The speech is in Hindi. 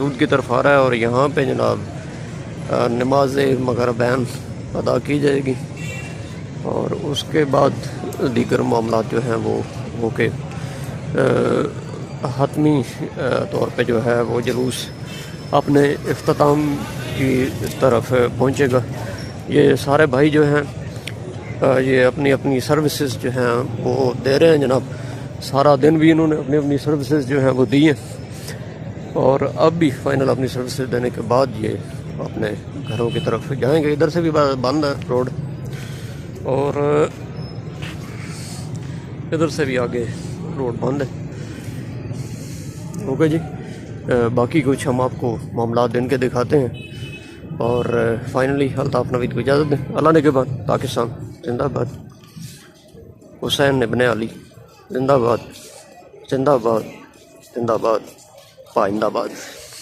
मकसूद की तरफ आ रहा है और यहाँ पे जनाब नमाज मगरिबैन अदा की जाएगी और उसके बाद दीगर मामला जो हैं वो के हतमी तौर पे जो है वो जुलूस अपने इख्तिताम की तरफ पहुँचेगा। ये सारे भाई जो हैं ये अपनी अपनी सर्विसेज जो हैं वो दे रहे हैं जनाब। सारा दिन भी इन्होंने अपनी अपनी सर्विसेज जो हैं वो दी हैं और अब भी फाइनल अपनी सर्विसेज देने के बाद ये अपने घरों की तरफ जाएंगे। इधर से भी बंद है रोड और इधर से भी आगे रोड बंद है। ओके जी, बाकी कुछ हम आपको मामला दिन के दिखाते हैं और फाइनली अल्ताफ़ नवीद को इजाज़त दें। अल्लाह ने के बाद पाकिस्तान जिंदाबाद, हुसैन इब्ने अली जिंदाबाद, जिंदाबाद जिंदाबाद पाइंदाबाद।